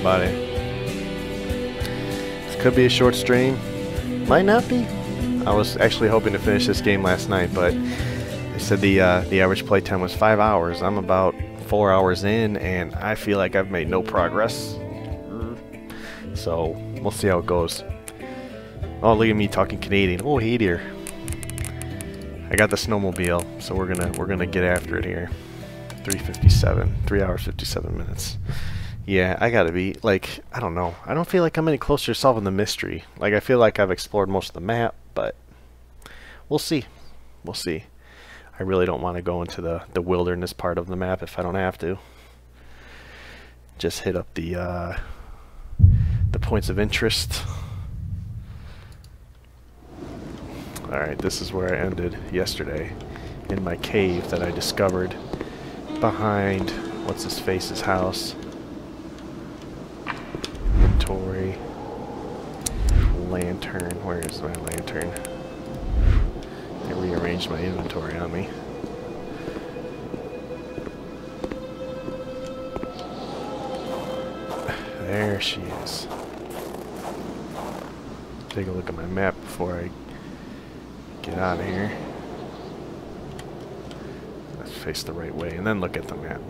about it. This could be a short stream. Might not be. I was actually hoping to finish this game last night, but they said the average play time was 5 hours. I'm about 4 hours in, and I feel like I've made no progress. So we'll see how it goes. Oh, look at me talking Canadian. Oh, hey dear. I got the snowmobile, so we're gonna get after it here. 3:57, 3 hours 57 minutes. Yeah, I gotta be like, I don't know. I don't feel like I'm any closer to solving the mystery. Like, I feel like I've explored most of the map, but we'll see. We'll see. I really don't want to go into the wilderness part of the map if I don't have to. Just hit up the points of interest. Alright, this is where I ended yesterday, in my cave that I discovered behind what's his face's house. Inventory. Lantern. Where is my lantern? They rearranged my inventory on me. There she is. Take a look at my map before I get out of here. Let's face the right way and then look at the map.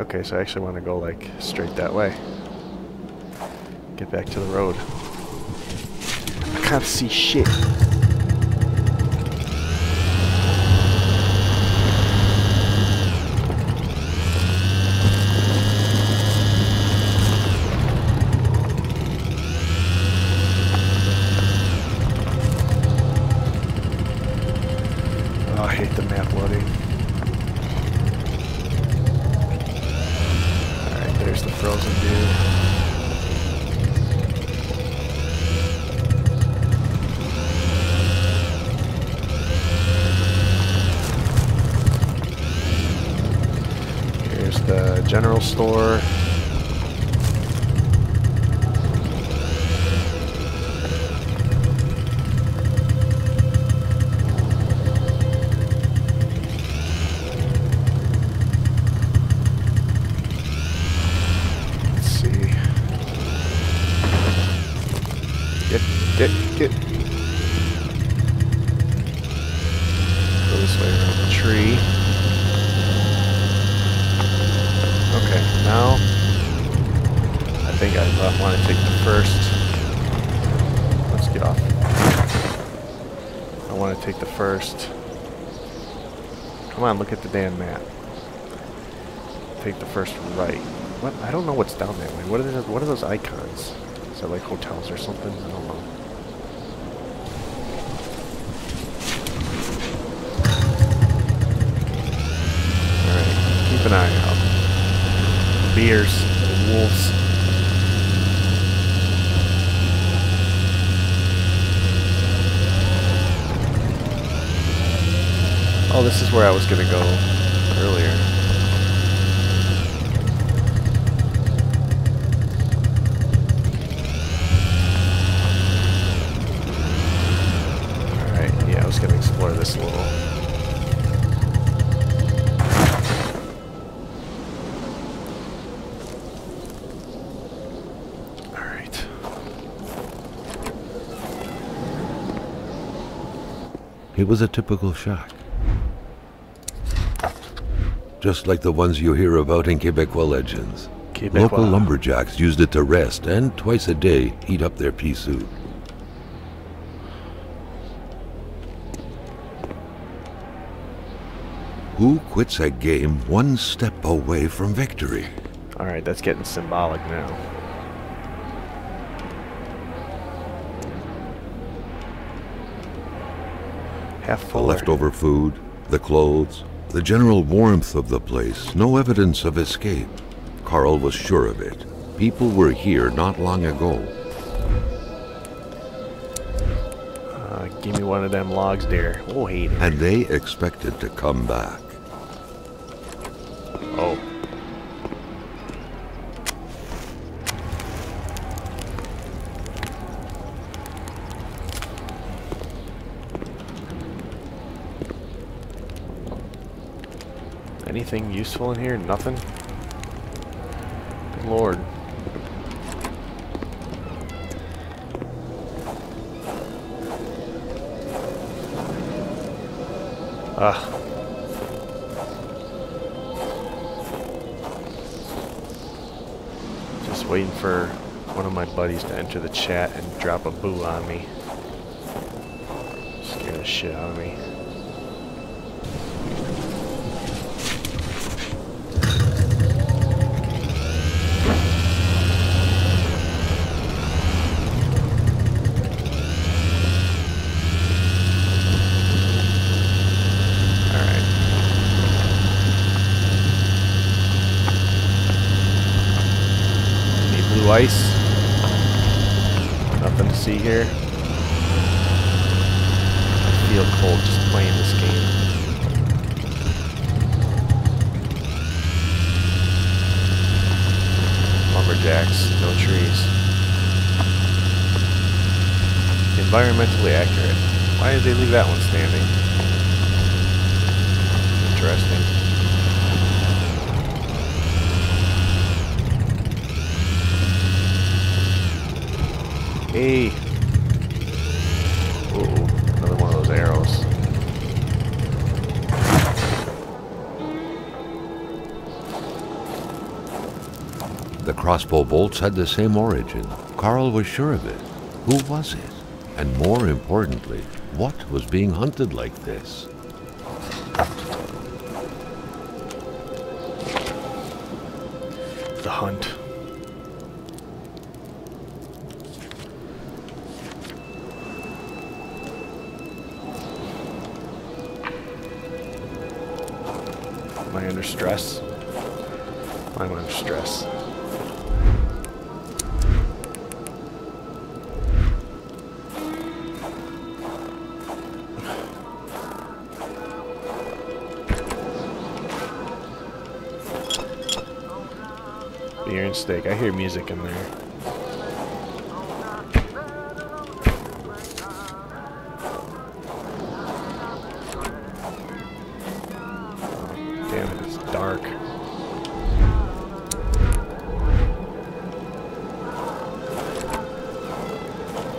Okay, so I actually want to go like straight that way. Get back to the road. I can't see shit. Oh, I hate the map loading. Alright, there's the frozen dude. The general store. Let's see. Get. Go this way around the tree. Okay, now I think I want to take the first. Let's get off. I want to take the first. Come on, look at the damn map. Take the first right. What? I don't know what's down that way. What are those icons? Is that like hotels or something? I don't know. Alright, keep an eye out. Bears, wolves. Oh, this is where I was gonna go earlier. Alright, yeah, I was gonna explore this a little. It was a typical shack. Just like the ones you hear about in Quebecois legends. Local lumberjacks used it to rest and twice a day heat up their pea soup. Who quits a game one step away from victory? Alright, that's getting symbolic now. Half full. The leftover food, the clothes, the general warmth of the place, no evidence of escape. Carl was sure of it. People were here not long ago. Give me one of them logs there. Oh, hate it. And they expected to come back. Oh. Anything useful in here? Nothing? Lord. Ugh. Just waiting for one of my buddies to enter the chat and drop a boo on me. Scare the shit out of me. Ice. Nothing to see here. I feel cold just playing this game. Lumberjacks, no trees. Environmentally accurate. Why did they leave that one standing? Interesting. Hey. Ooh, another one of those arrows. The crossbow bolts had the same origin. Carl was sure of it. Who was it? And more importantly, what was being hunted like this? The hunt. Am I under stress? I'm under stress. Beer and steak. I hear music in there. Dark.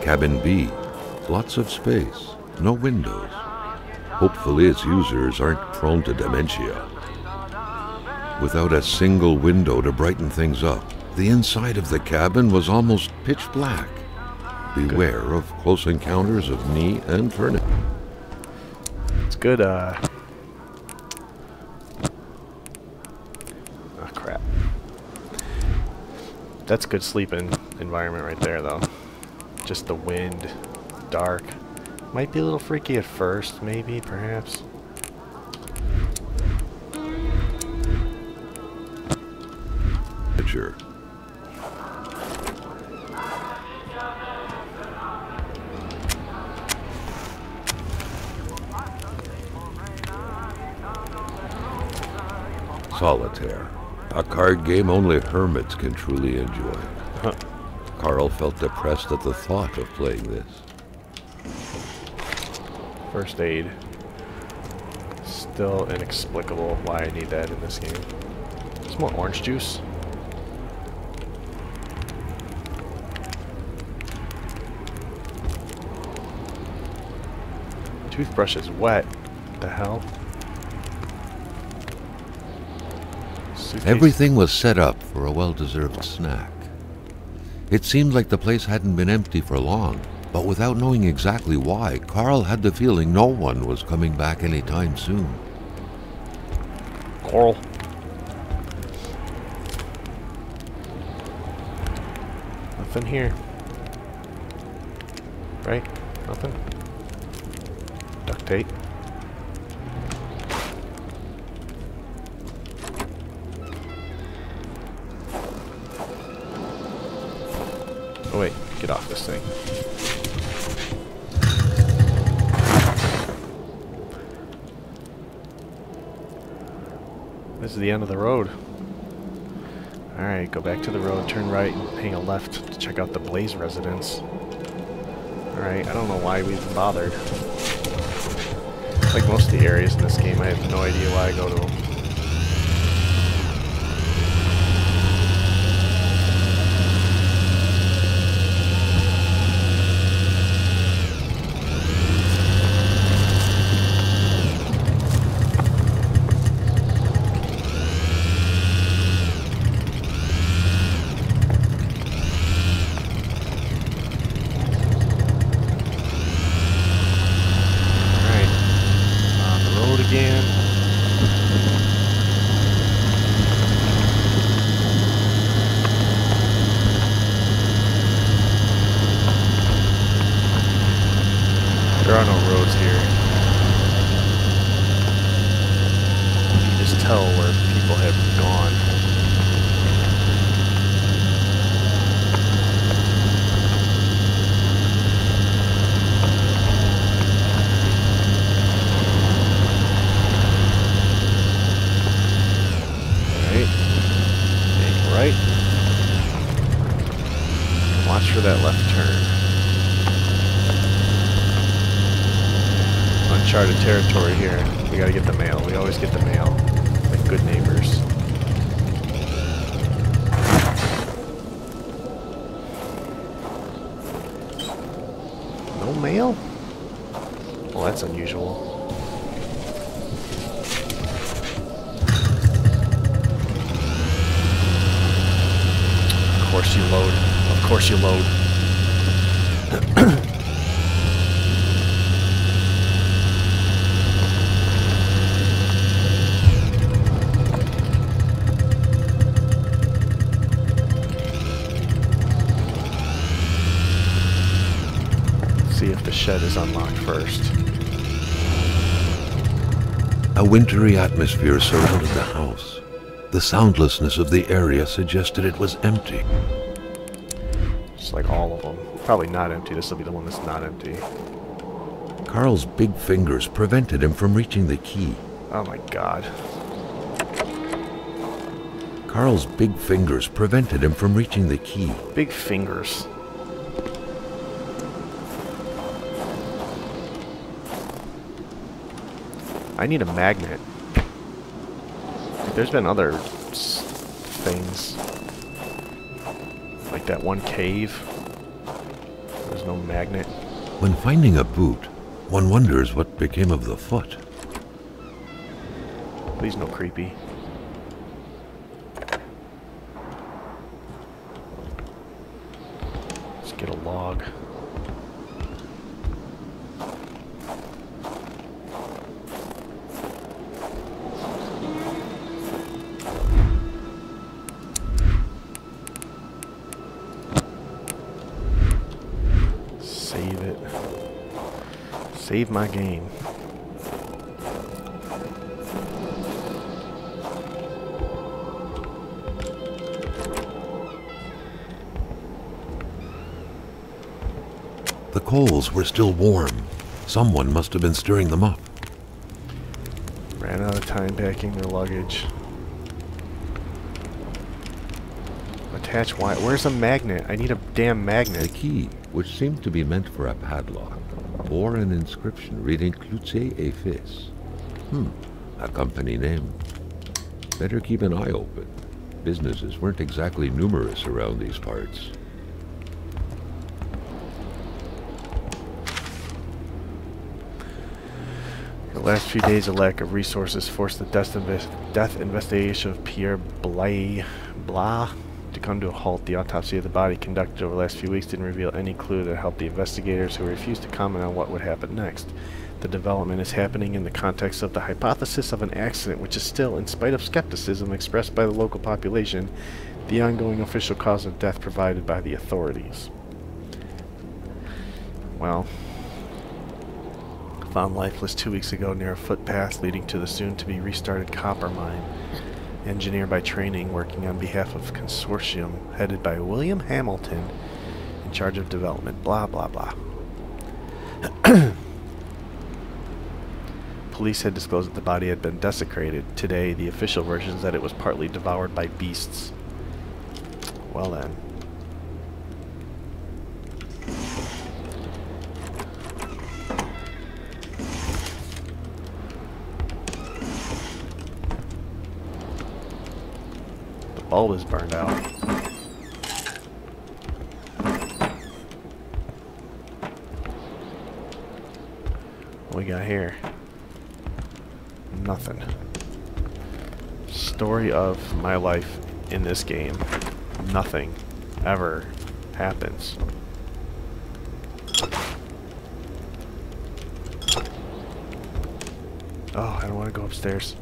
Cabin B. Lots of space. No windows. Hopefully its users aren't prone to dementia. Without a single window to brighten things up, the inside of the cabin was almost pitch black. Beware of close encounters of knee and furniture. It's good, That's good sleeping environment right there, though. Just the wind, dark. Might be a little freaky at first, maybe, perhaps. Sure. Solitaire. A card game only hermits can truly enjoy. Huh. Carl felt depressed at the thought of playing this. First aid. Still inexplicable why I need that in this game. Some more orange juice. Toothbrush is wet. What the hell? Suitcase. Everything was set up for a well-deserved snack. It seemed like the place hadn't been empty for long, but without knowing exactly why, Carl had the feeling no one was coming back anytime soon. Coral. Nothing here. Right? Nothing? Duct tape. Oh wait, get off this thing. This is the end of the road. Alright, go back to the road, turn right, and hang a left to check out the Blaze residence. Alright, I don't know why we even bothered. Like most of the areas in this game, I have no idea why I go to them. scan. There are no roads here. You can just tell where people have gone. Right. Watch for that left turn. Uncharted territory here. We gotta get the mail. We always get the mail. Like good neighbors. No mail? Well, that's unusual. Of course you load. Of course you load. See if the shed is unlocked first. A wintry atmosphere surrounded the house. The soundlessness of the area suggested it was empty. Just like all of them. Probably not empty. This will be the one that's not empty. Carl's big fingers prevented him from reaching the key. Oh my god. Carl's big fingers prevented him from reaching the key. Big fingers. I need a magnet. There's been other things. Like that one cave. There's no magnet. When finding a boot, one wonders what became of the foot. Please no creepy. Let's get a log. Save it. Save my game. The coals were still warm. Someone must have been stirring them up. Ran out of time packing their luggage. Attach wire. Where's a magnet? I need a damn The magnet. key, which seemed to be meant for a padlock, bore an inscription reading Cloutier et Fils. A company name. Better keep an eye open. Businesses weren't exactly numerous around these parts. The last few days of lack of resources forced the death investigation of Pierre Blah to come to a halt. The autopsy of the body conducted over the last few weeks didn't reveal any clue that helped the investigators, who refused to comment on what would happen next. The development is happening in the context of the hypothesis of an accident, which is still, in spite of skepticism expressed by the local population, the ongoing official cause of death provided by the authorities. Well, found lifeless 2 weeks ago near a footpath leading to the soon-to-be restarted copper mine. Engineer by training, working on behalf of a consortium headed by William Hamilton, in charge of development. Blah, blah, blah. Police had disclosed that the body had been desecrated. Today, the official version is that it was partly devoured by beasts. Well then. The bulb is burned out. What we got here? Nothing. Story of my life in this game. Nothing ever happens. Oh, I don't want to go upstairs.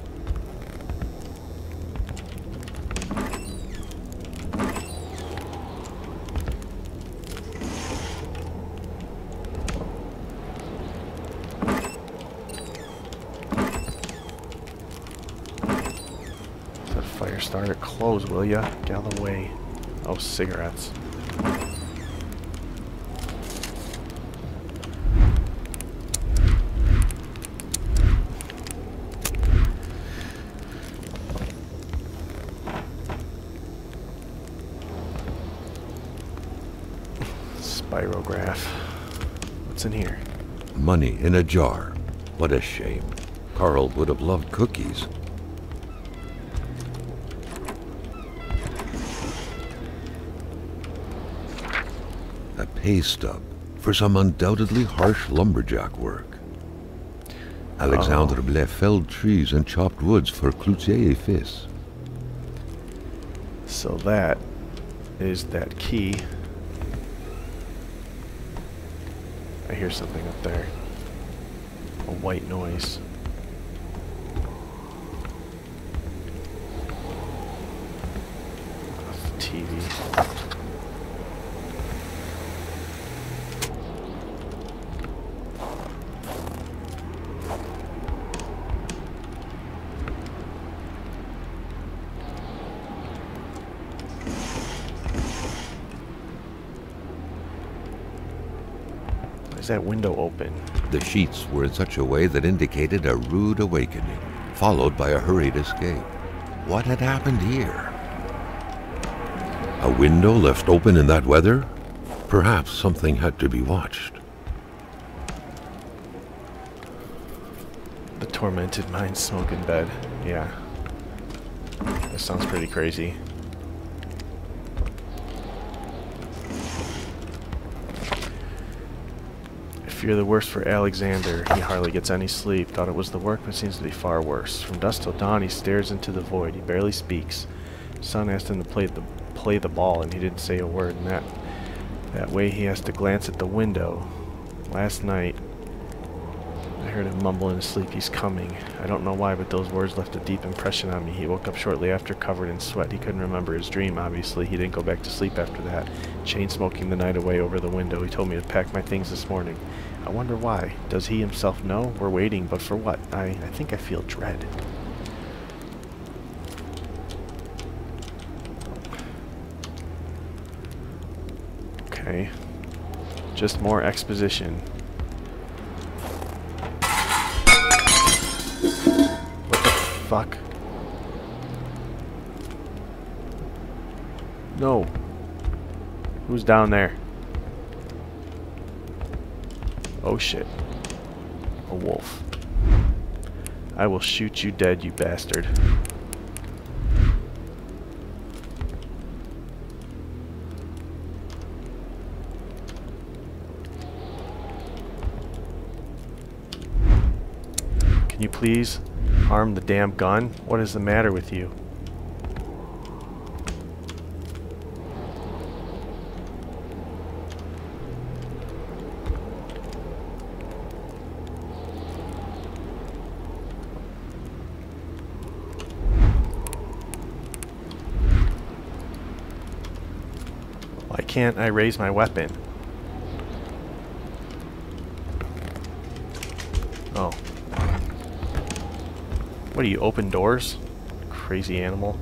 That fire starter close, will ya? Get out of the way. Oh, cigarettes. Spirograph. What's in here? Money in a jar. What a shame. Carl would have loved cookies. A pay stub for some undoubtedly harsh lumberjack work. Alexandre Blais felled trees and chopped woods for Cloutier et Fils. So that is that key. I hear something up there. A white noise. That's the TV. Is that window open? The sheets were in such a way that indicated a rude awakening, followed by a hurried escape. What had happened here? A window left open in that weather? Perhaps something had to be watched. The tormented mind smoke in bed. Yeah. That sounds pretty crazy. Fear the worst for Alexander. He hardly gets any sleep. Thought it was the work, but seems to be far worse. From dusk till dawn, he stares into the void. He barely speaks. Son asked him to play the ball, and he didn't say a word. And that way, he has to glance at the window. Last night, I heard him mumble in his sleep, "He's coming." I don't know why, but those words left a deep impression on me. He woke up shortly after, covered in sweat. He couldn't remember his dream, obviously. He didn't go back to sleep after that. Chain smoking the night away over the window. He told me to pack my things this morning. I wonder why. Does he himself know? We're waiting, but for what? I think I feel dread. Okay. Just more exposition. What the fuck? No. Who's down there? Oh shit. A wolf. I will shoot you dead, you bastard. Can you please arm the damn gun? What is the matter with you? Why can't I raise my weapon? Oh. What do you open doors? Crazy animal.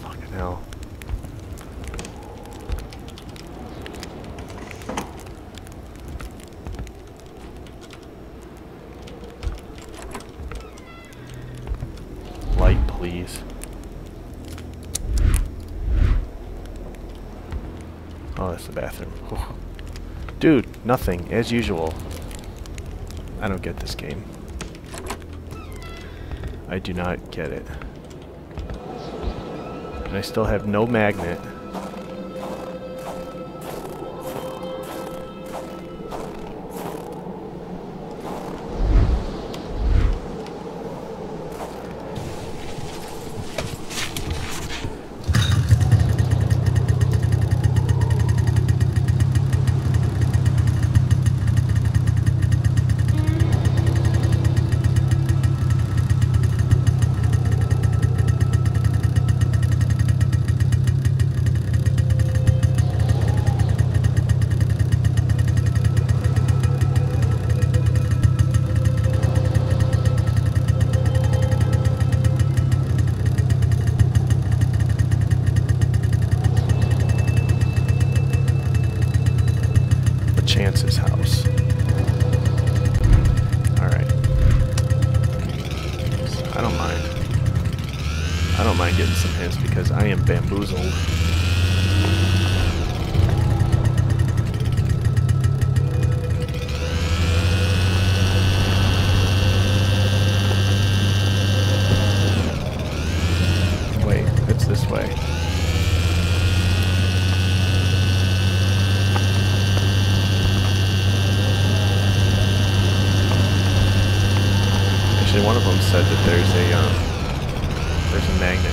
Fucking hell. Light, please. Oh, that's the bathroom. Dude, nothing, as usual. I don't get this game. I do not get it. And I still have no magnet. Chance's house. Alright. I don't mind. I don't mind getting some hints because I am bamboozled. Wait, it's this way. Actually, one of them said that there's a magnet.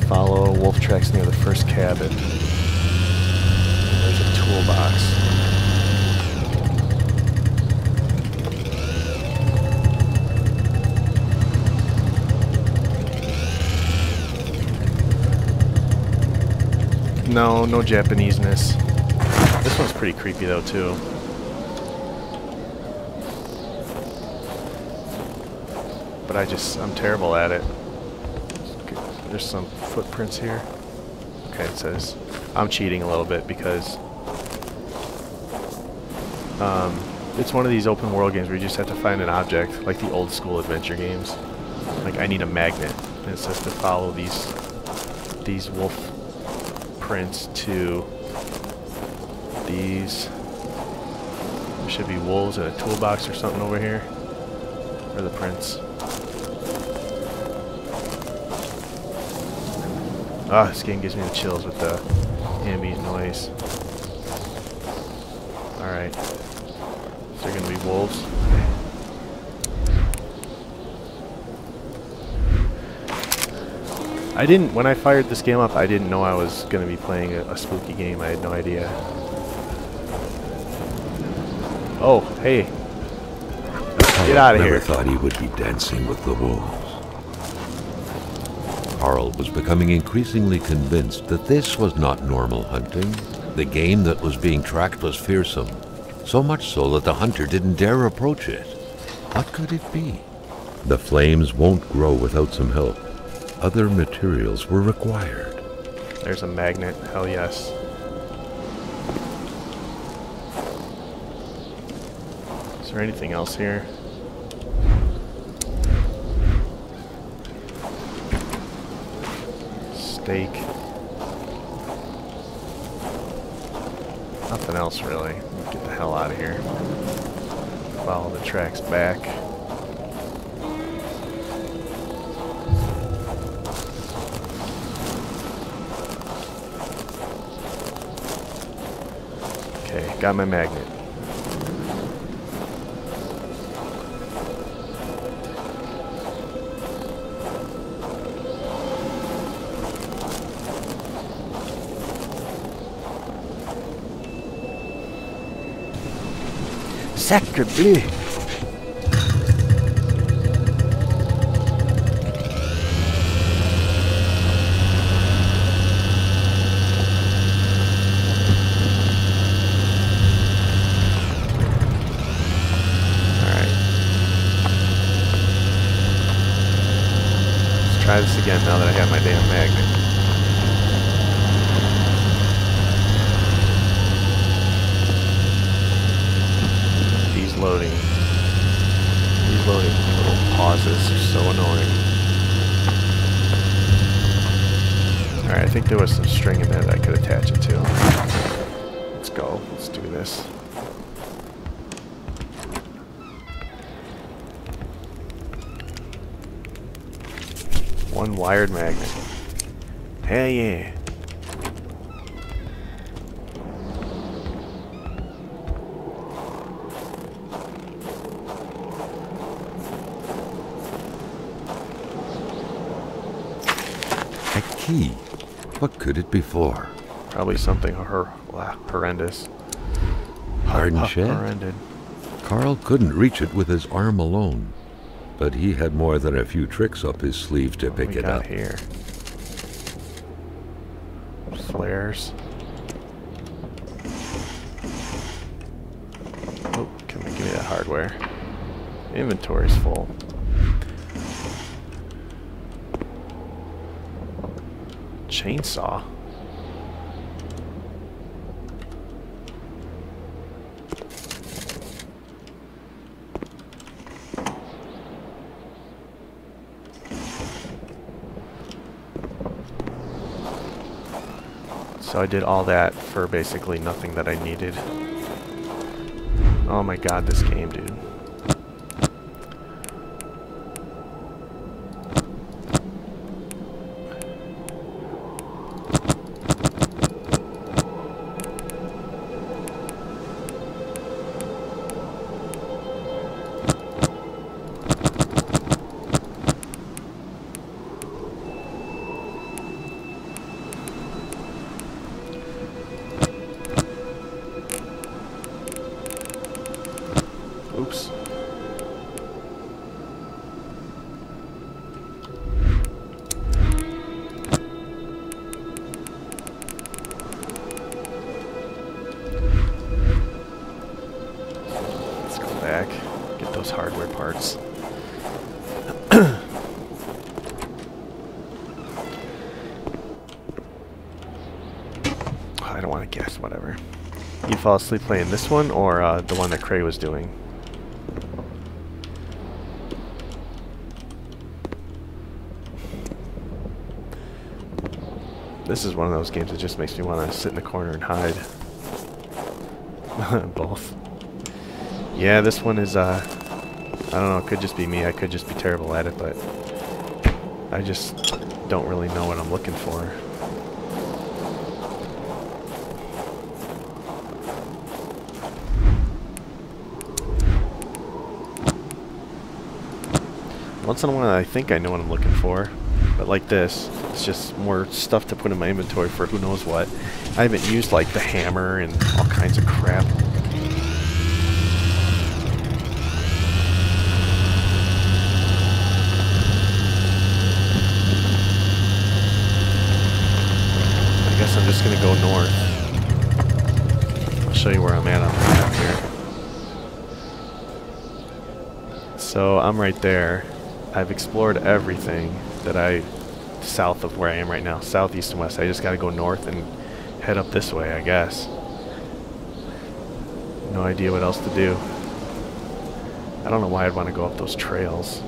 Follow wolf tracks near the first cabin. There's a toolbox. No, no Japanese-ness. This one's pretty creepy though too. But I'm terrible at it. There's some footprints here. Okay, it says I'm cheating a little bit because it's one of these open world games where you just have to find an object, like the old school adventure games. Like I need a magnet, and it says to follow these wolf prints to these. There should be wolves in a toolbox or something over here. Where are the prints? Ah, this game gives me the chills with the ambient noise. Alright. Is there gonna be wolves? When I fired this game up, I didn't know I was gonna be playing a spooky game. I had no idea. Oh, hey. Get out of here. Never thought he would be dancing with the wolves. Carl was becoming increasingly convinced that this was not normal hunting. The game that was being tracked was fearsome, so much so that the hunter didn't dare approach it. What could it be? The flames won't grow without some help. Other materials were required. There's a magnet. Hell yes. Is there anything else here? Steak. Nothing else really. Get the hell out of here. Follow the tracks back. Okay, got my magnet. Sacre bleu! Try this again now that I have my damn magnet. These loading little pauses are so annoying. Alright, I think there was some string in there that I could attach it to. Let's go. Let's do this. One wired magnet. Hell yeah. A key. What could it be for? Probably something horrendous. Hardened shed? Horrendous. Carl couldn't reach it with his arm alone. But he had more than a few tricks up his sleeve to pick it up. What we got here? Flares. Oh, give me that hardware. Inventory's full. Chainsaw. So I did all that for basically nothing that I needed. Oh my god, this game, dude. Oops. Let's go back, get those hardware parts. I don't want to guess, whatever. You fall asleep playing this one or the one that Cray was doing? This is one of those games that just makes me want to sit in the corner and hide. Both. Yeah, this one is, I don't know, it could just be me. I could just be terrible at it, but I just don't really know what I'm looking for. Once in a while I think I know what I'm looking for, but like this, it's just more stuff to put in my inventory for who knows what. I haven't used like the hammer and all kinds of crap. I guess I'm just gonna go north. I'll show you where I'm at on the map here. So I'm right there. I've explored everything that south of where I am right now, south, east, and west. I just gotta go north and head up this way, I guess. No idea what else to do. I don't know why I'd want to go up those trails.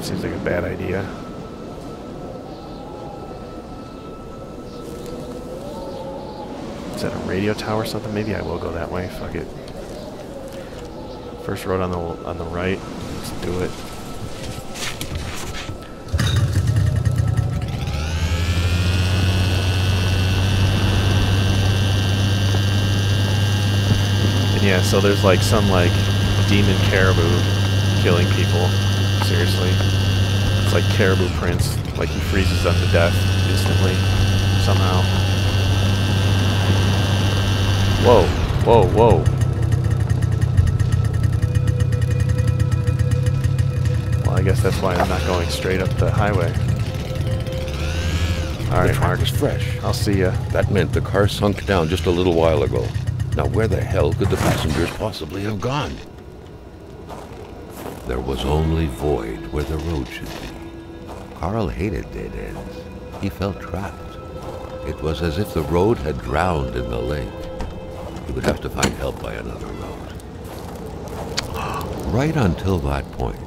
Seems like a bad idea. Is that a radio tower or something? Maybe I will go that way. Fuck it. First road on the right. Let's do it. And yeah, so there's like some like demon caribou killing people. Seriously. It's like caribou prince. Like he freezes them to death instantly. Somehow. Whoa. Whoa, whoa. I guess that's why I'm not going straight up the highway. Alright, Mark. Was fresh. I'll see ya. That meant the car sunk down just a little while ago. Now where the hell could the passengers possibly have gone? There was only void where the road should be. Carl hated dead ends. He felt trapped. It was as if the road had drowned in the lake. He would have to find help by another road. Right until that point,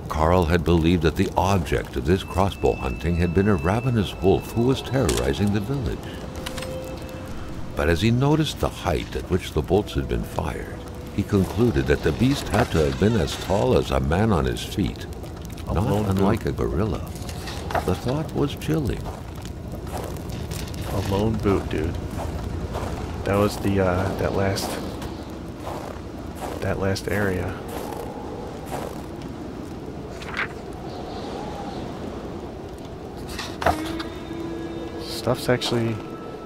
Carl had believed that the object of this crossbow hunting had been a ravenous wolf who was terrorizing the village. But as he noticed the height at which the bolts had been fired, he concluded that the beast had to have been as tall as a man on his feet, not unlike a gorilla. The thought was chilling. A lone boot, dude. That was the that last area. Stuff's actually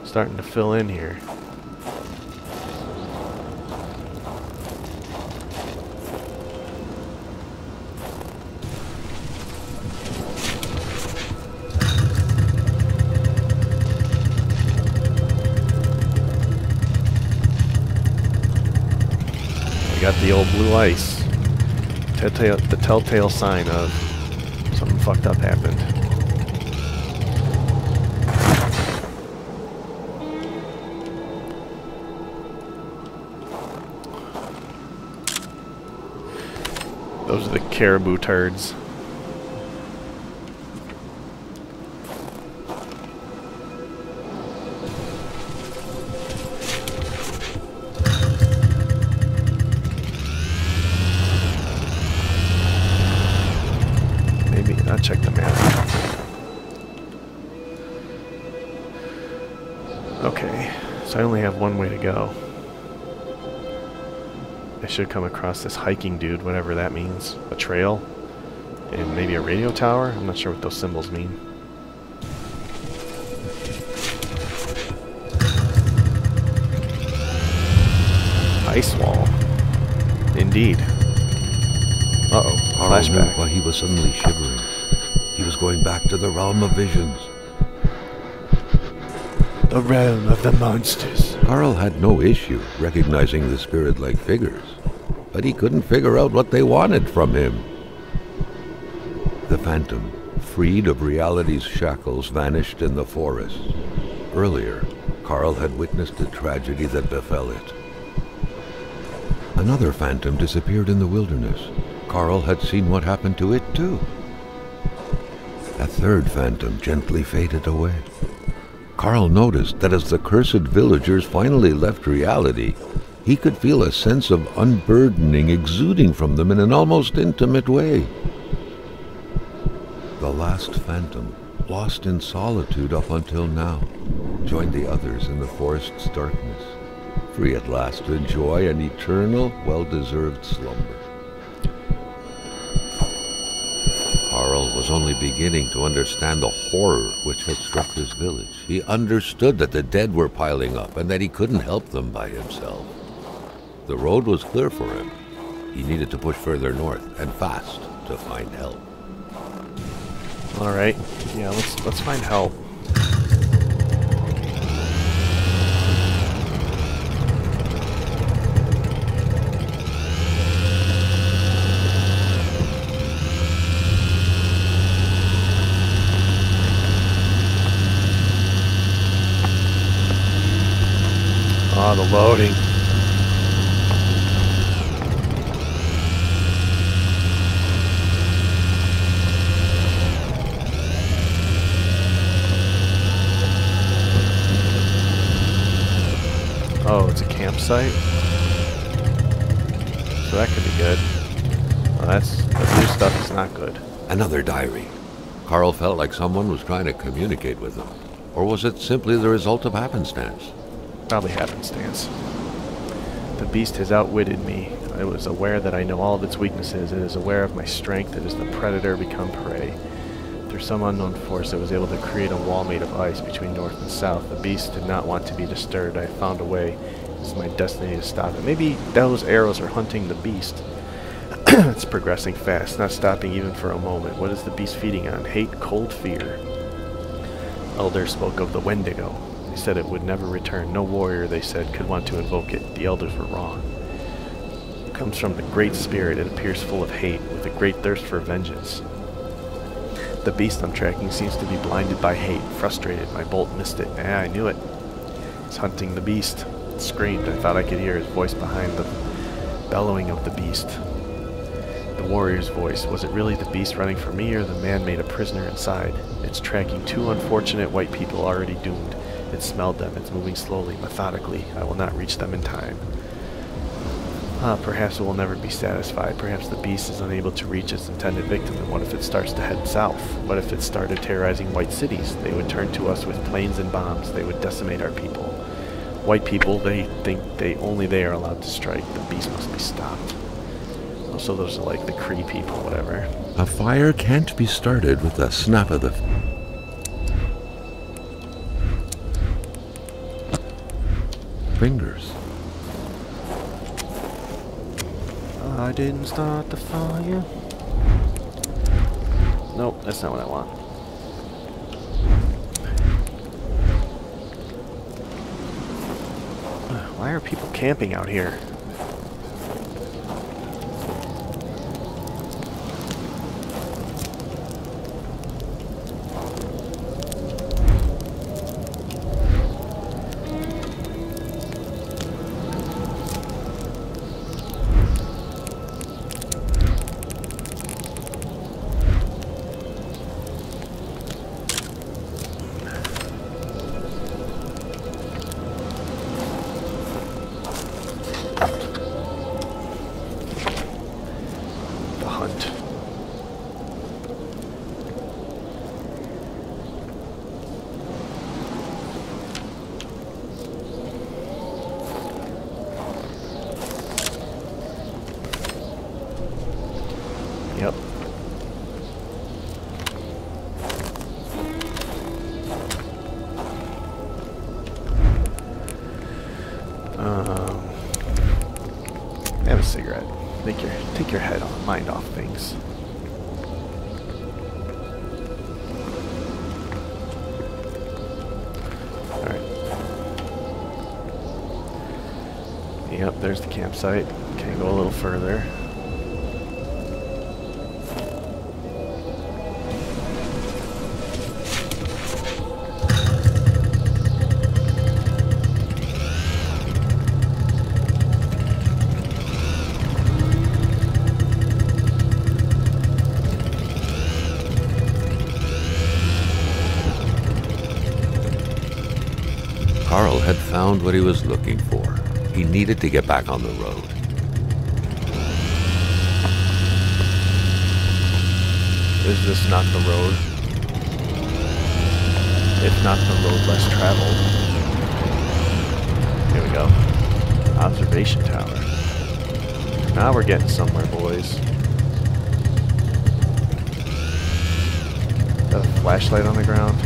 starting to fill in here. We got the old blue ice. The telltale sign of something fucked up happened. Those are the caribou turds. Okay, so I only have one way to go. I should come across this hiking dude, whatever that means. A trail? And maybe a radio tower? I'm not sure what those symbols mean. Ice wall. Indeed. Uh-oh, Carl knew flashback. why he was suddenly shivering. He was going back to the realm of visions. The realm of the monsters. Carl had no issue recognizing the spirit-like figures, but he couldn't figure out what they wanted from him. The phantom, freed of reality's shackles, vanished in the forest. Earlier, Carl had witnessed a tragedy that befell it. Another phantom disappeared in the wilderness. Carl had seen what happened to it, too. A third phantom gently faded away. Carl noticed that as the cursed villagers finally left reality, he could feel a sense of unburdening exuding from them in an almost intimate way. The last phantom, lost in solitude up until now, joined the others in the forest's darkness, free at last to enjoy an eternal, well-deserved slumber. Carl was only beginning to understand the horror which had struck this village. He understood that the dead were piling up and that he couldn't help them by himself. The road was clear for him. He needed to push further north, and fast, to find help. Alright, yeah, let's find help. Oh, the loading. Oh, it's a campsite? So that could be good. Well, the blue stuff is not good. Another diary. Carl felt like someone was trying to communicate with him. Or was it simply the result of happenstance? Probably happenstance. The beast has outwitted me. I was aware that I know all of its weaknesses. It is aware of my strength. It is the predator become prey. Through some unknown force, I was able to create a wall made of ice between north and south. The beast did not want to be disturbed. I found a way. It is my destiny to stop it. Maybe those arrows are hunting the beast. It's progressing fast, not stopping even for a moment. What is the beast feeding on? Hate, cold, fear. Elder spoke of the Wendigo. They said it would never return. No warrior, they said, could want to invoke it. The elders were wrong. It comes from the Great Spirit. It appears full of hate, with a great thirst for vengeance. The beast I'm tracking seems to be blinded by hate, frustrated. My bolt missed it. I knew it. It's hunting the beast. It screamed. I thought I could hear his voice behind the bellowing of the beast. The warrior's voice. Was it really the beast running for me, or the man made a prisoner inside? It's tracking two unfortunate white people already doomed. It smelled them. It's moving slowly, methodically. I will not reach them in time. Perhaps it will never be satisfied. Perhaps the beast is unable to reach its intended victim. And what if it starts to head south? What if it started terrorizing white cities? They would turn to us with planes and bombs. They would decimate our people. White people, they think only they are allowed to strike. The beast must be stopped. Also, those are like the Cree people, whatever. A fire can't be started with a snap of the... fingers. I didn't start the fire. Nope, that's not what I want. Why are people camping out here? Have a cigarette. Take your mind off things. Alright. Yep, there's the campsite. Okay, go a little further. Carl had found what he was looking for. He needed to get back on the road. Is this not the road? If not the road less traveled. Here we go. Observation tower. Now we're getting somewhere, boys. Got a flashlight on the ground.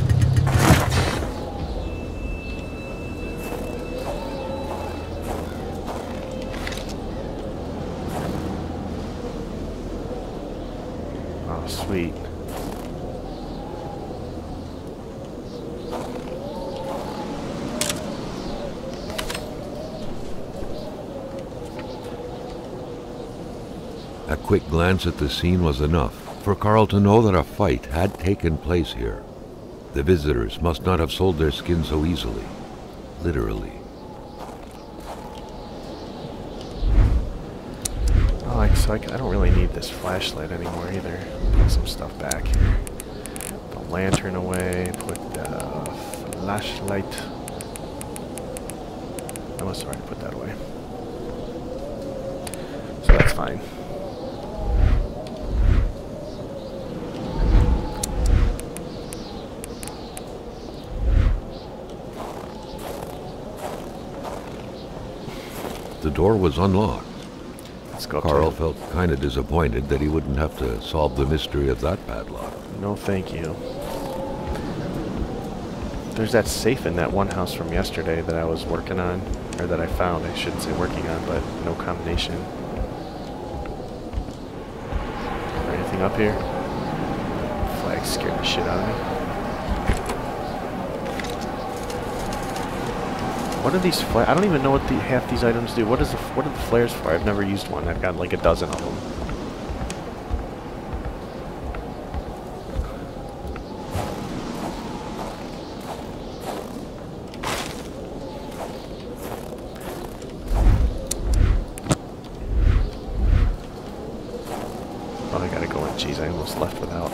Oh, sweet. A quick glance at the scene was enough for Carl to know that a fight had taken place here. The visitors must not have sold their skin so easily. Literally. Oh, so I don't really need this flashlight anymore either. Put some stuff back here. Put the lantern away. Put the flashlight. I must have already put that away. So that's fine. The door was unlocked. Let's go. Carl felt kind of disappointed that he wouldn't have to solve the mystery of that padlock. No, thank you. There's that safe in that one house from yesterday that I was working on, or that I found. I shouldn't say working on, but no combination. Anything up here? Flag scared the shit out of me. What are these flares? I don't even know what half these items do. What are the flares for? I've never used one. I've got like a dozen of them. Oh, I gotta go in. Jeez, I almost left without.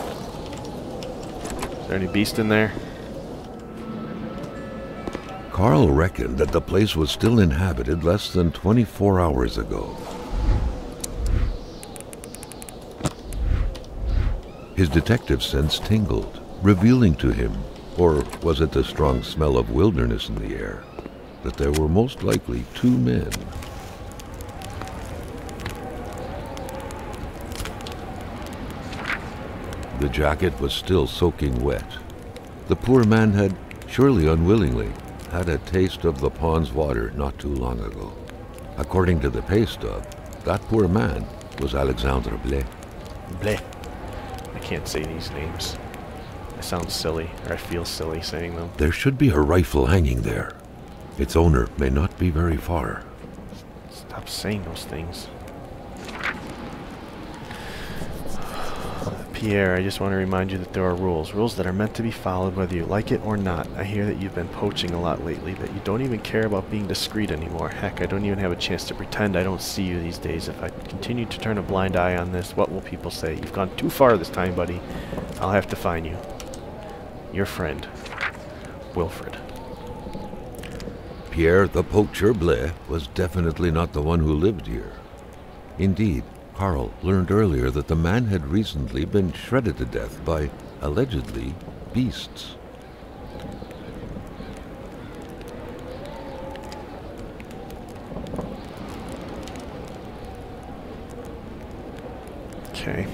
Is there any beast in there? Carl reckoned that the place was still inhabited less than 24 hours ago. His detective sense tingled, revealing to him, or was it the strong smell of wilderness in the air, that there were most likely two men. The jacket was still soaking wet. The poor man had, surely unwillingly, had a taste of the pond's water not too long ago. According to the pay stub, that poor man was Alexandre Blais. Bleh. I can't say these names. I sound silly, or I feel silly saying them. There should be a rifle hanging there. Its owner may not be very far. Stop saying those things. Pierre, I just want to remind you that there are rules. Rules that are meant to be followed whether you like it or not. I hear that you've been poaching a lot lately, that you don't even care about being discreet anymore. Heck, I don't even have a chance to pretend I don't see you these days. If I continue to turn a blind eye on this, what will people say? You've gone too far this time, buddy. I'll have to find you. Your friend, Wilfred. Pierre the poacher Blais was definitely not the one who lived here. Indeed, Carl learned earlier that the man had recently been shredded to death by, allegedly, beasts. Okay.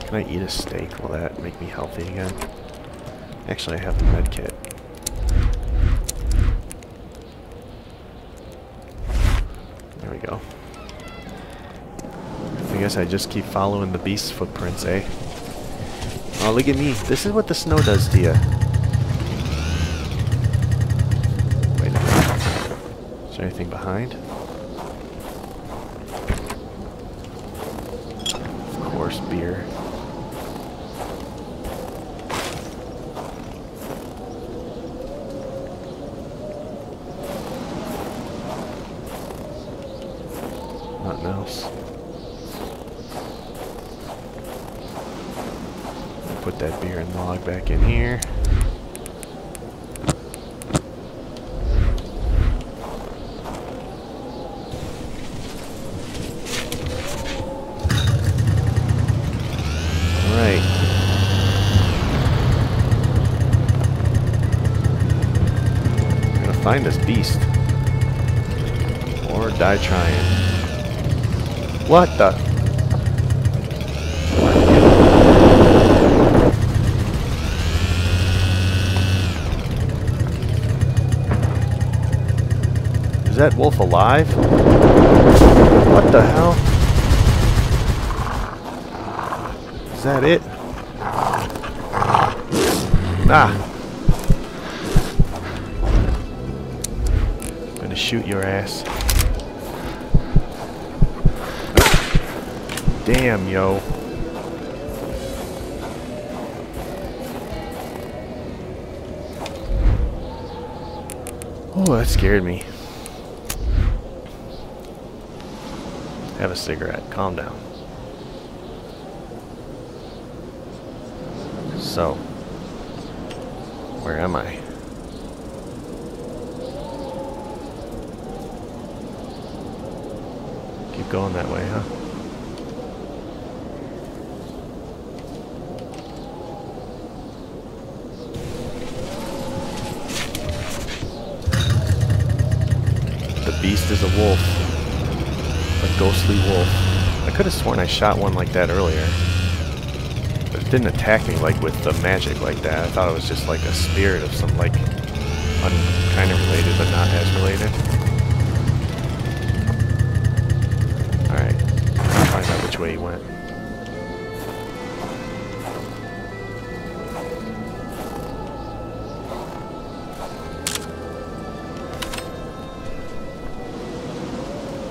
Can I eat a steak? Will that make me healthy again? Actually, I have the med kit. There we go. I guess I just keep following the beast's footprints, eh? Oh, look at me. This is what the snow does to you. Wait a minute. Is there anything behind? Of course, beer. Nothing else. Put that beer and log back in here. Alright. I'm gonna find this beast. Or die trying. What the? Is that wolf alive? What the hell? Is that it? Ah! I'm gonna shoot your ass. Damn, yo. Oh, that scared me. Have a cigarette. Calm down. So, where am I? Keep going that way, huh? The beast is a wolf. A ghostly wolf. I could have sworn I shot one like that earlier. But it didn't attack me like with the magic like that. I thought it was just like a spirit of some like kind of related but not as related. Alright. I'll find out which way he went.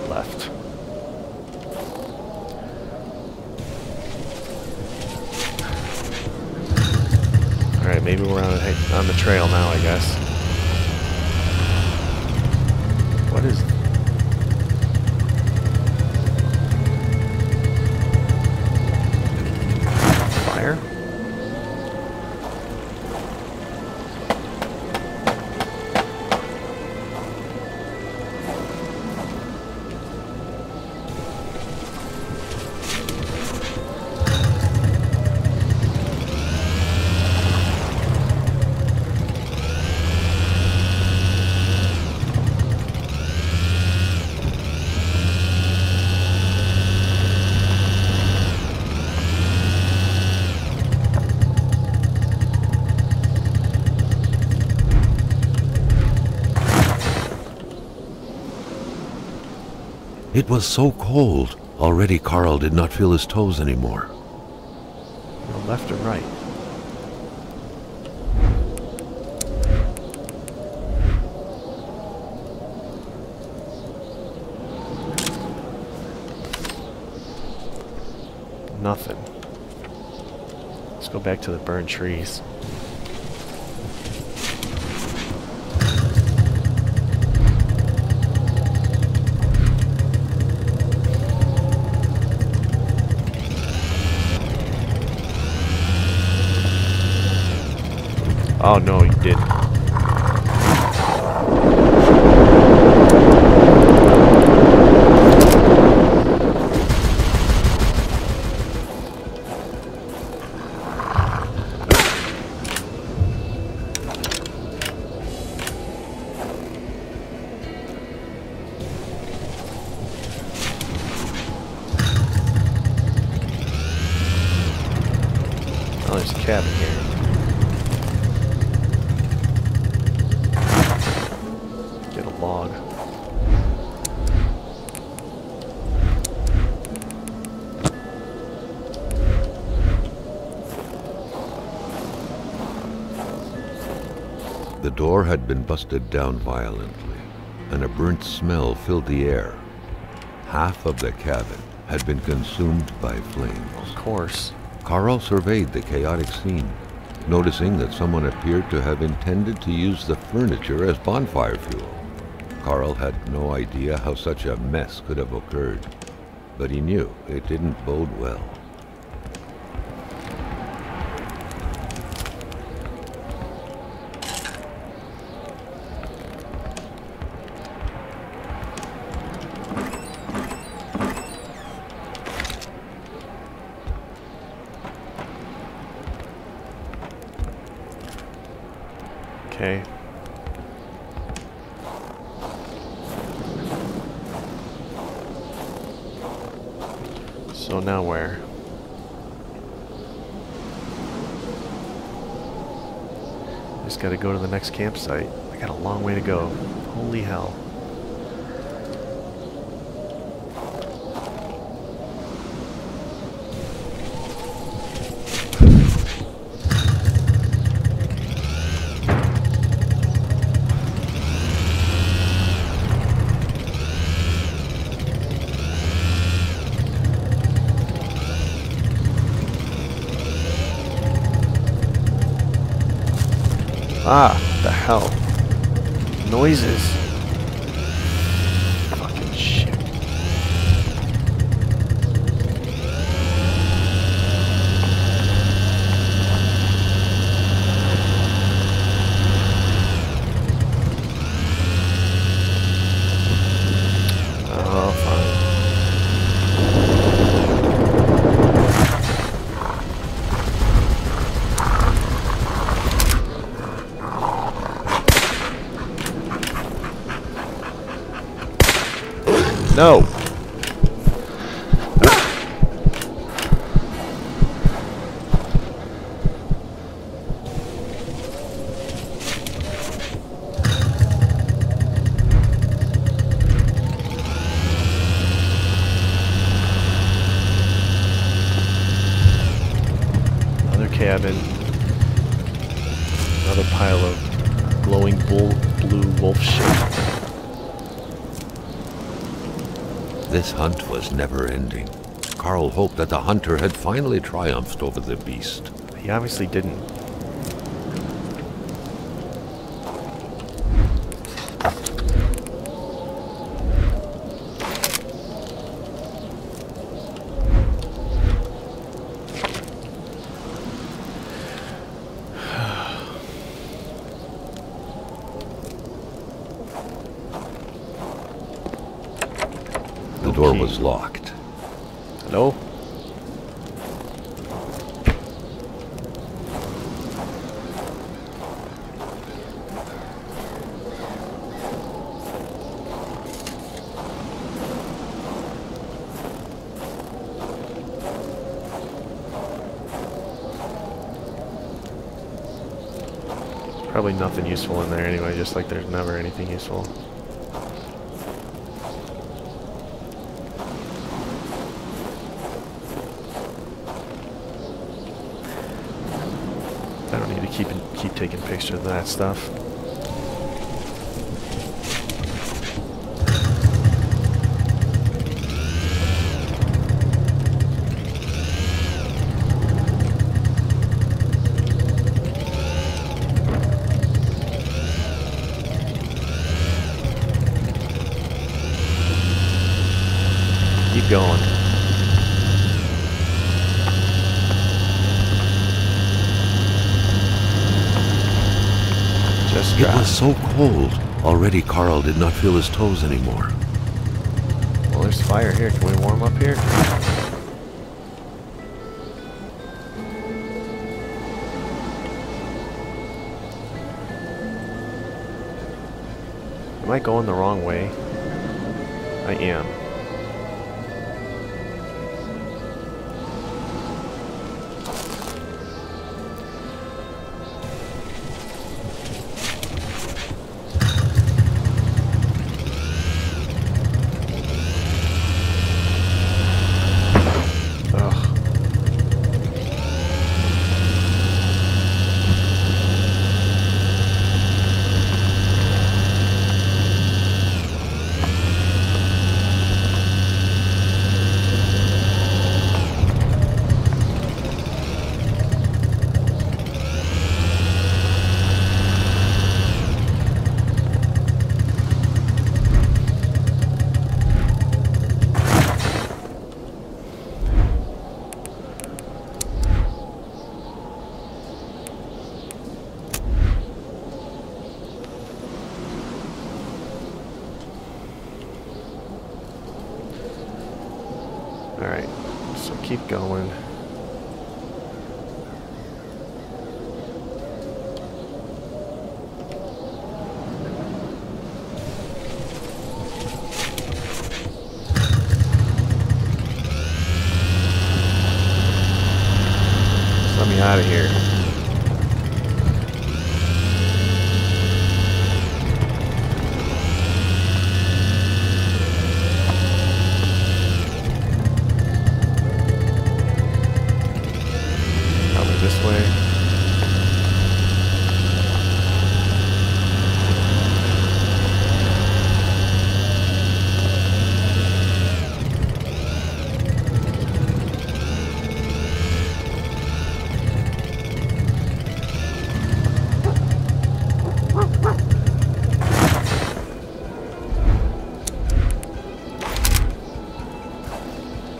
Left. Alright, maybe we're on the trail now, I guess. What is... fire? It was so cold. Already Carl did not feel his toes anymore. No, left or right? Nothing. Let's go back to the burned trees. Oh no, you didn't. Oh, there's a cabin here. log. The door had been busted down violently, and a burnt smell filled the air. Half of the cabin had been consumed by flames. Of course. Carl surveyed the chaotic scene, noticing that someone appeared to have intended to use the furniture as bonfire fuel. Carl had no idea how such a mess could have occurred, but he knew it didn't bode well. Okay. So now where? Just gotta go to the next campsite. I got a long way to go. Holy hell. Ah, the hell. Noises. Fucking shit. Oh, fine. No. Another cabin. Another pile of glowing blue wolf shit. This hunt was never ending. Carl hoped that the hunter had finally triumphed over the beast. He obviously didn't. The door was locked. Hello? Probably nothing useful in there anyway, just like there's never anything useful. I don't need to keep taking pictures of that stuff. Keep going. It was so cold. Already Carl did not feel his toes anymore. Well, there's fire here. Can we warm up here? Am I going the wrong way? I am. keep going. Let me out of here. Probably this way.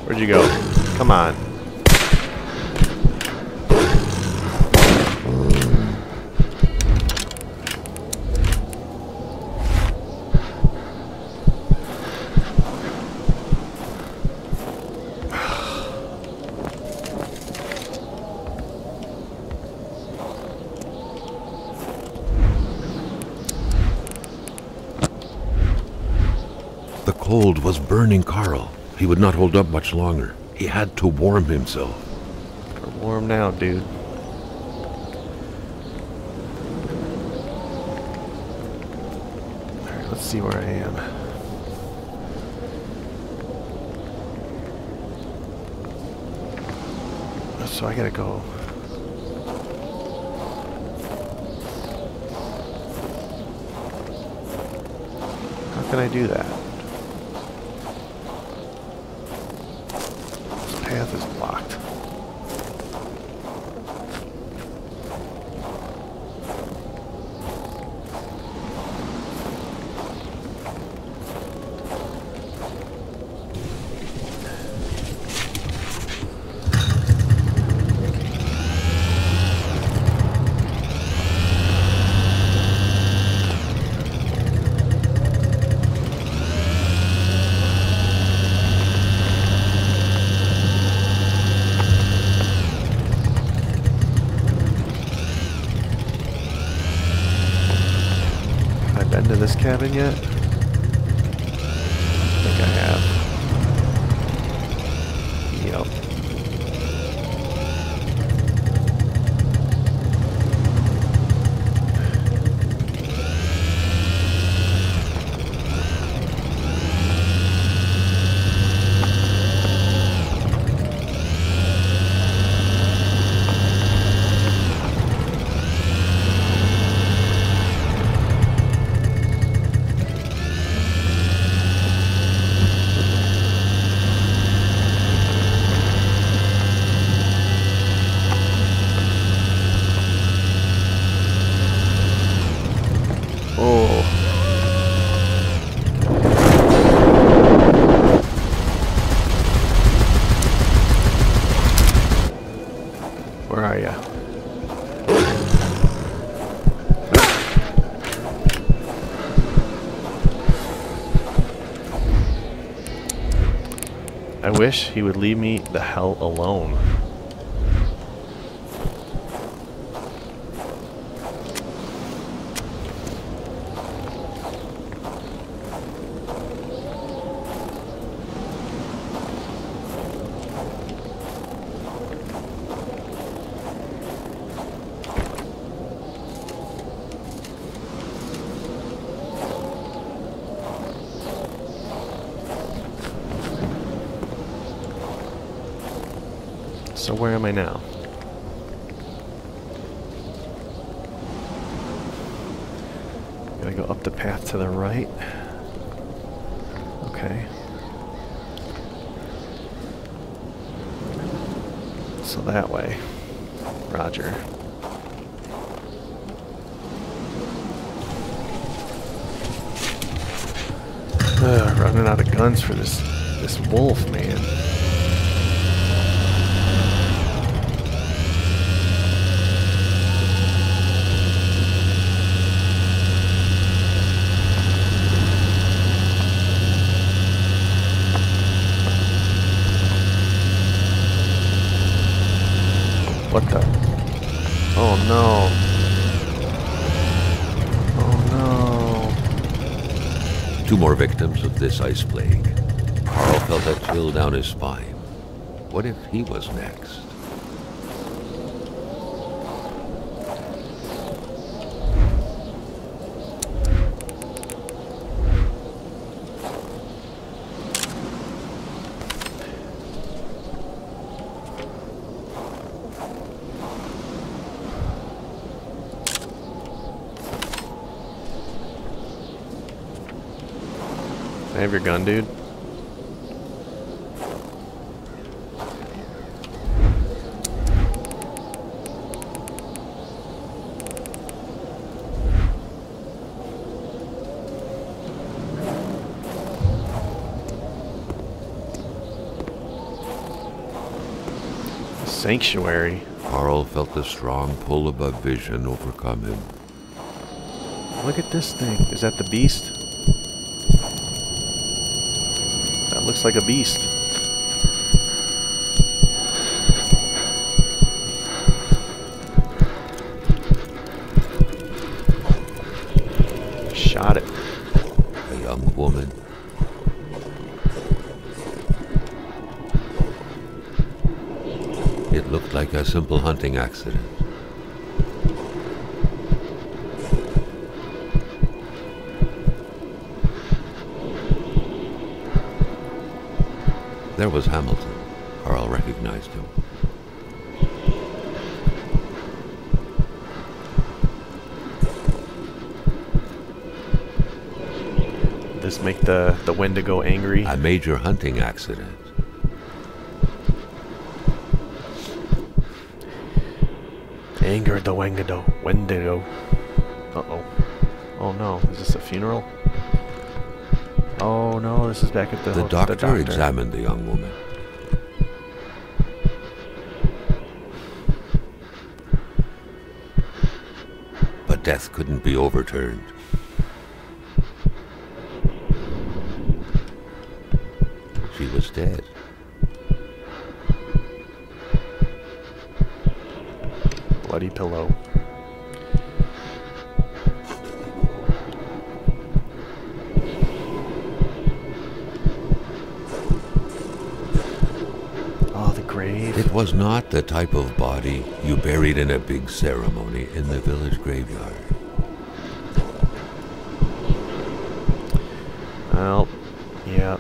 Where'd you go? Come on. The cold was burning Carl. He would not hold up much longer. He had to warm himself. We're warm now, dude. Alright, let's see where I am. So I gotta go. How can I do that? Path is blocked. Been to this cabin yet? I think I have. Yep. Where are ya? I wish he would leave me the hell alone. So where am I now? Gotta go up the path to the right. Okay. So that way. Roger. Running out of guns for this wolf, man. Oh no. Oh no. 2 more victims of this ice plague. Carl felt a chill down his spine. What if he was next? I have your gun, dude. Sanctuary. Carl felt the strong pull above vision overcome him. Look at this thing. Is that the beast? That looks like a beast. Shot it. A young woman. It looked like a simple hunting accident. There was Hamilton. Carl recognized him. This make the Wendigo angry? A major hunting accident. Angered the Wendigo. Uh-oh. Oh no, is this a funeral? Oh no, this is back at The doctor examined the young woman. But death couldn't be overturned. She was dead. Bloody pillow. It was not the type of body you buried in a big ceremony in the village graveyard. Well, yeah.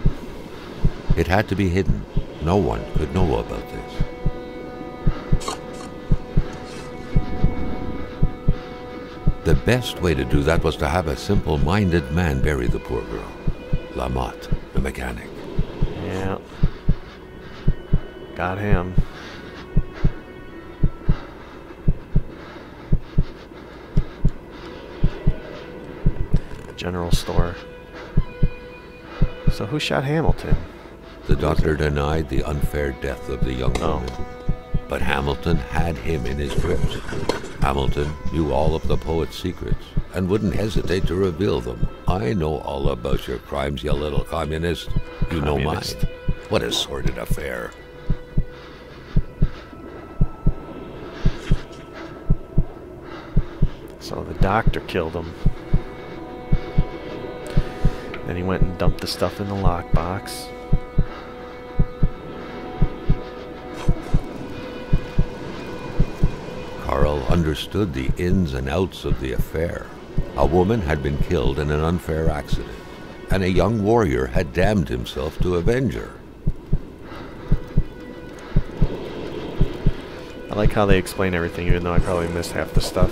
It had to be hidden. No one could know about this. The best way to do that was to have a simple-minded man bury the poor girl. Lamotte, the mechanic. Yeah. Got him. General store. So who shot Hamilton? The doctor denied the unfair death of the young woman. But Hamilton had him in his grips. Hamilton knew all of the poet's secrets and wouldn't hesitate to reveal them. I know all about your crimes, you little communist. You know mine. What a sordid affair. So the doctor killed him. Then he went and dumped the stuff in the lockbox. Carl understood the ins and outs of the affair. A woman had been killed in an unfair accident, and a young warrior had damned himself to avenge her. I like how they explain everything, even though I probably missed half the stuff.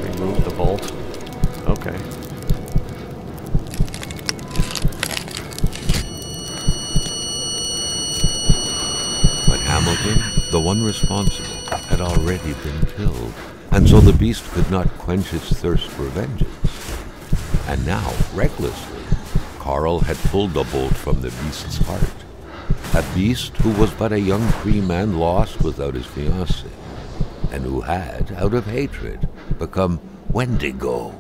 Remove the bolt. Okay. But Hamilton, the one responsible, had already been killed, and so the beast could not quench its thirst for vengeance. And now, recklessly, Carl had pulled the bolt from the beast's heart. A beast who was but a young free man lost without his fiancée, and who had, out of hatred, become Wendigo.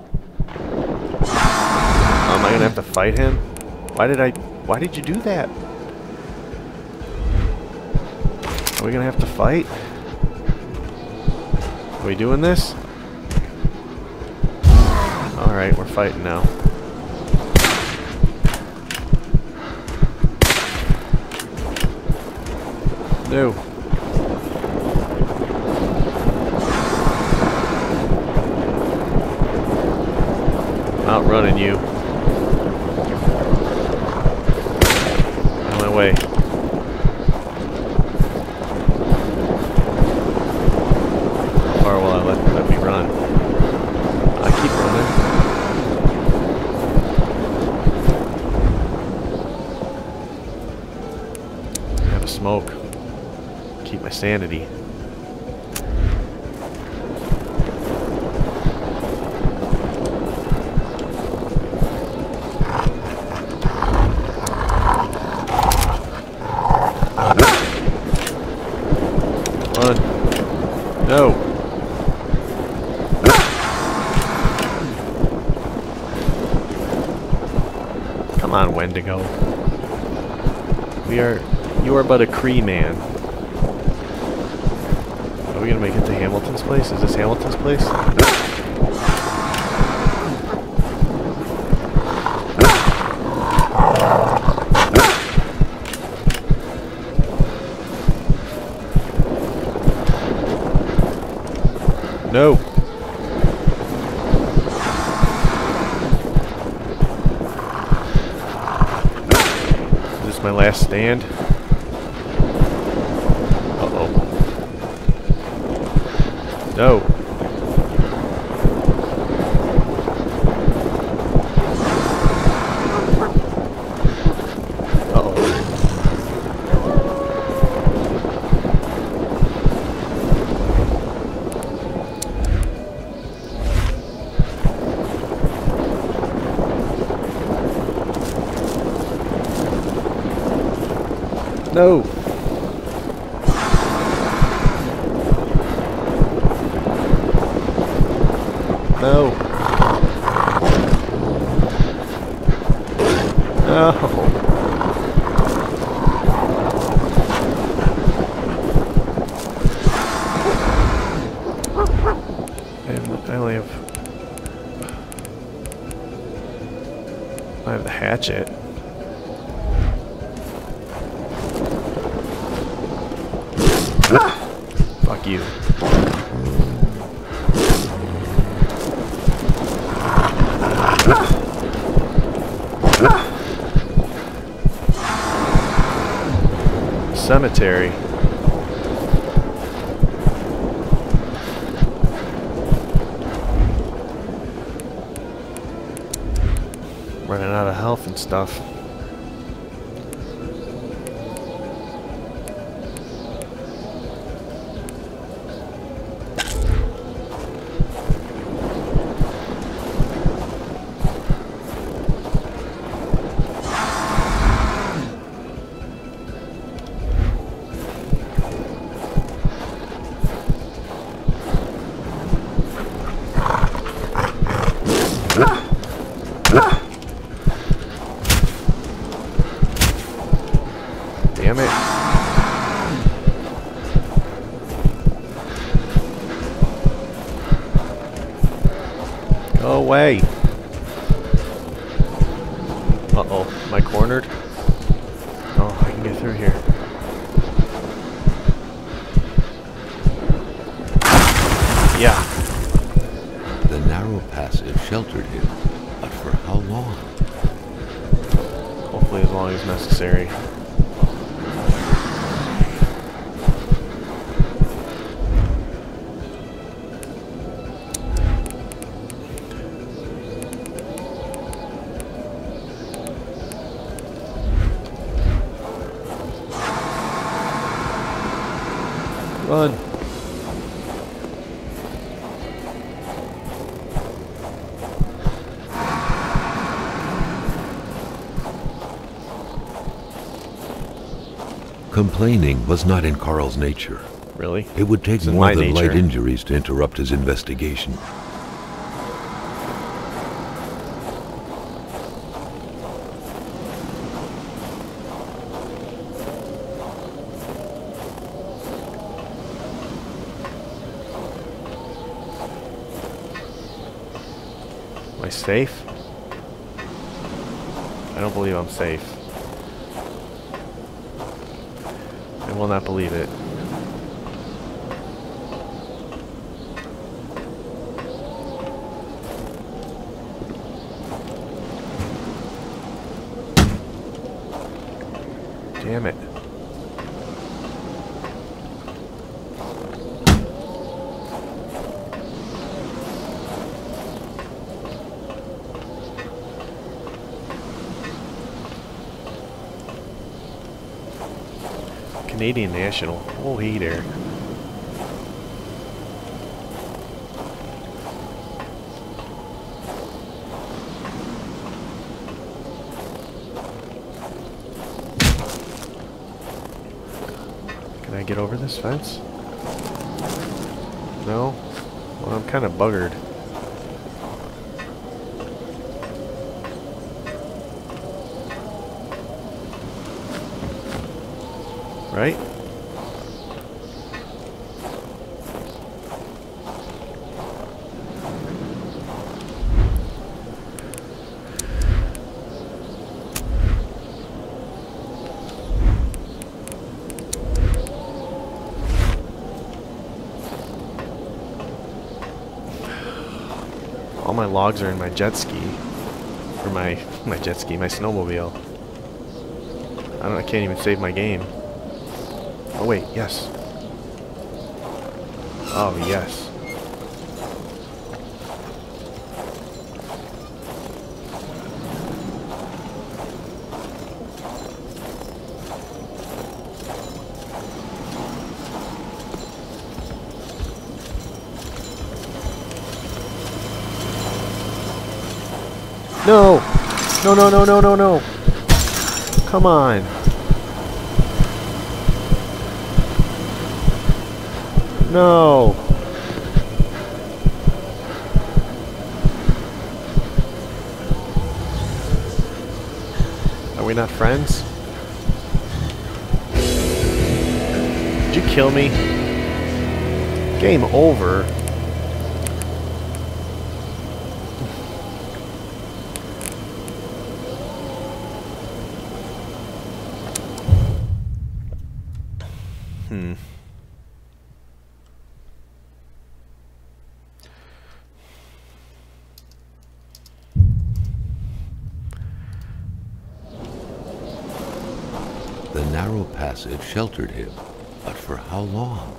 Am I gonna have to fight him? Why did you do that? we gonna have to fight? Are we doing this? Alright, we're fighting now. No. I'm outrunning you. Out of my way. How far will I let me run? I keep running. Have a smoke. Keep my sanity. Run. No. Come on, Wendigo. You are but a Cree man. Are we gonna make it to Hamilton's place? Is this Hamilton's place? No. Is this my last stand? Uh-oh. No. Uh-oh. No. No. No. And I have the hatchet. Fuck you. Cemetery. Running out of health and stuff. Damn it. Go away. Uh-oh. Am I cornered? Oh, I can get through here. Yeah. The narrow passage sheltered him, but for how long? Hopefully as long as necessary. Run. Complaining was not in Carl's nature. Really? It would take It's in more my than nature. light injuries to interrupt his investigation. I safe? I don't believe I'm safe. I will not believe it. Damn it. Canadian National. Oh, hey there. Can I get over this fence? No? Well, I'm kind of buggered. Right? All my logs are in my jet ski. Or my jet ski, my snowmobile. I can't even save my game. Oh wait, yes. Oh yes. No! No, no, no, no, no, no! Come on! No! Are we not friends? Did you kill me? Game over. The narrow passage sheltered him, but for how long?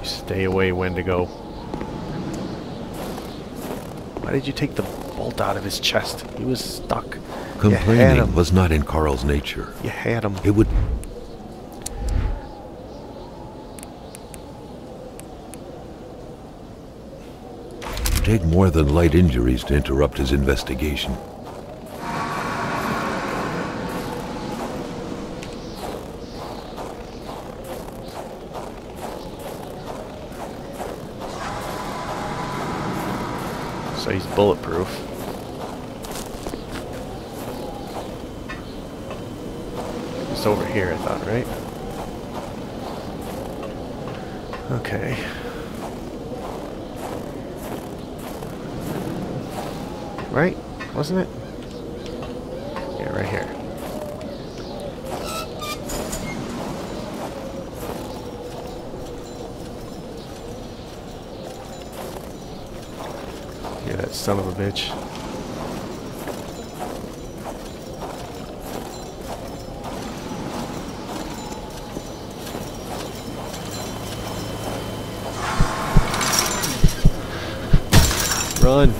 Stay away, Wendigo. Why did you take the bolt out of his chest? He was stuck. Complaining was not in Carl's nature. You had him. It would... take more than light injuries to interrupt his investigation. So he's bulletproof. It's over here, I thought, right? Okay. Right? Wasn't it? Yeah, right here. Yeah, that son of a bitch. Run.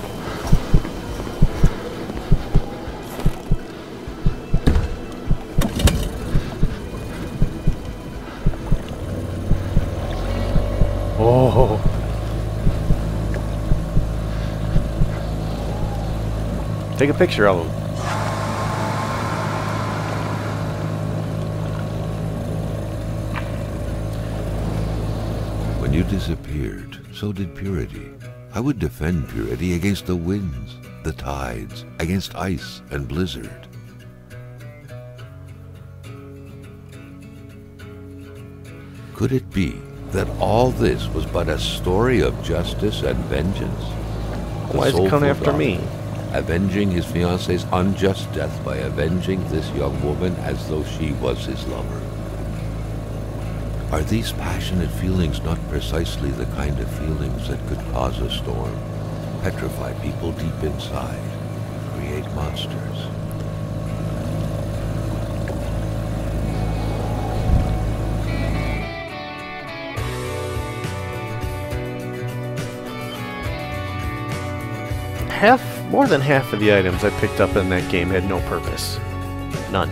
Oh. Take a picture of him. When you disappeared, so did Purity. I would defend Purity against the winds, the tides, against ice and blizzard. Could it be that all this was but a story of justice and vengeance? Why is he coming after me? Avenging his fiancée's unjust death by avenging this young woman as though she was his lover. Are these passionate feelings not precisely the kind of feelings that could cause a storm, petrify people deep inside, create monsters? More than half of the items I picked up in that game had no purpose. None.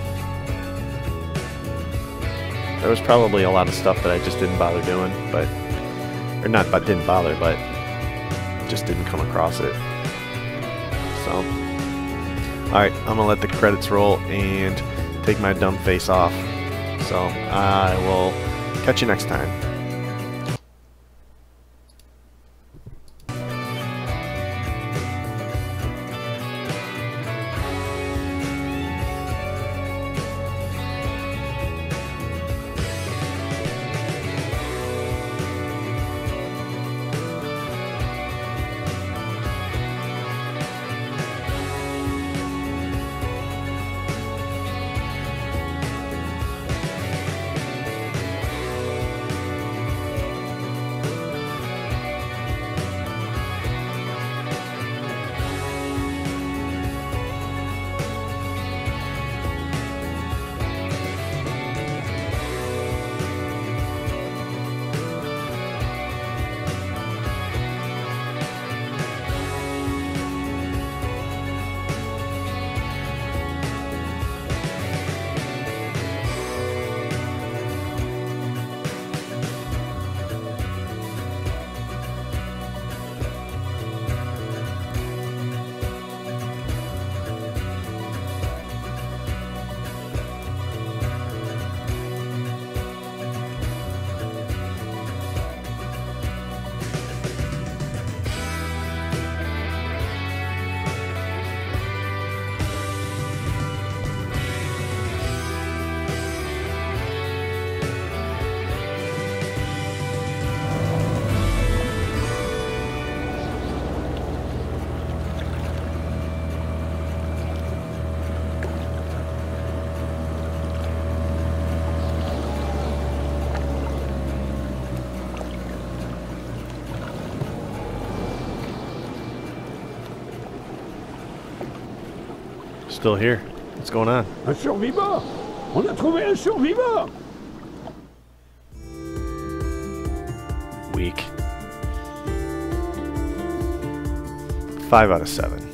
There was probably a lot of stuff that I just didn't bother doing, but... Or not, but didn't bother, but... just didn't come across it. So... Alright, I'm gonna let the credits roll and take my dumb face off. So, I will catch you next time. Still here. What's going on? Un survivant! On a trouvé un survivant! Weak. 5 out of 7.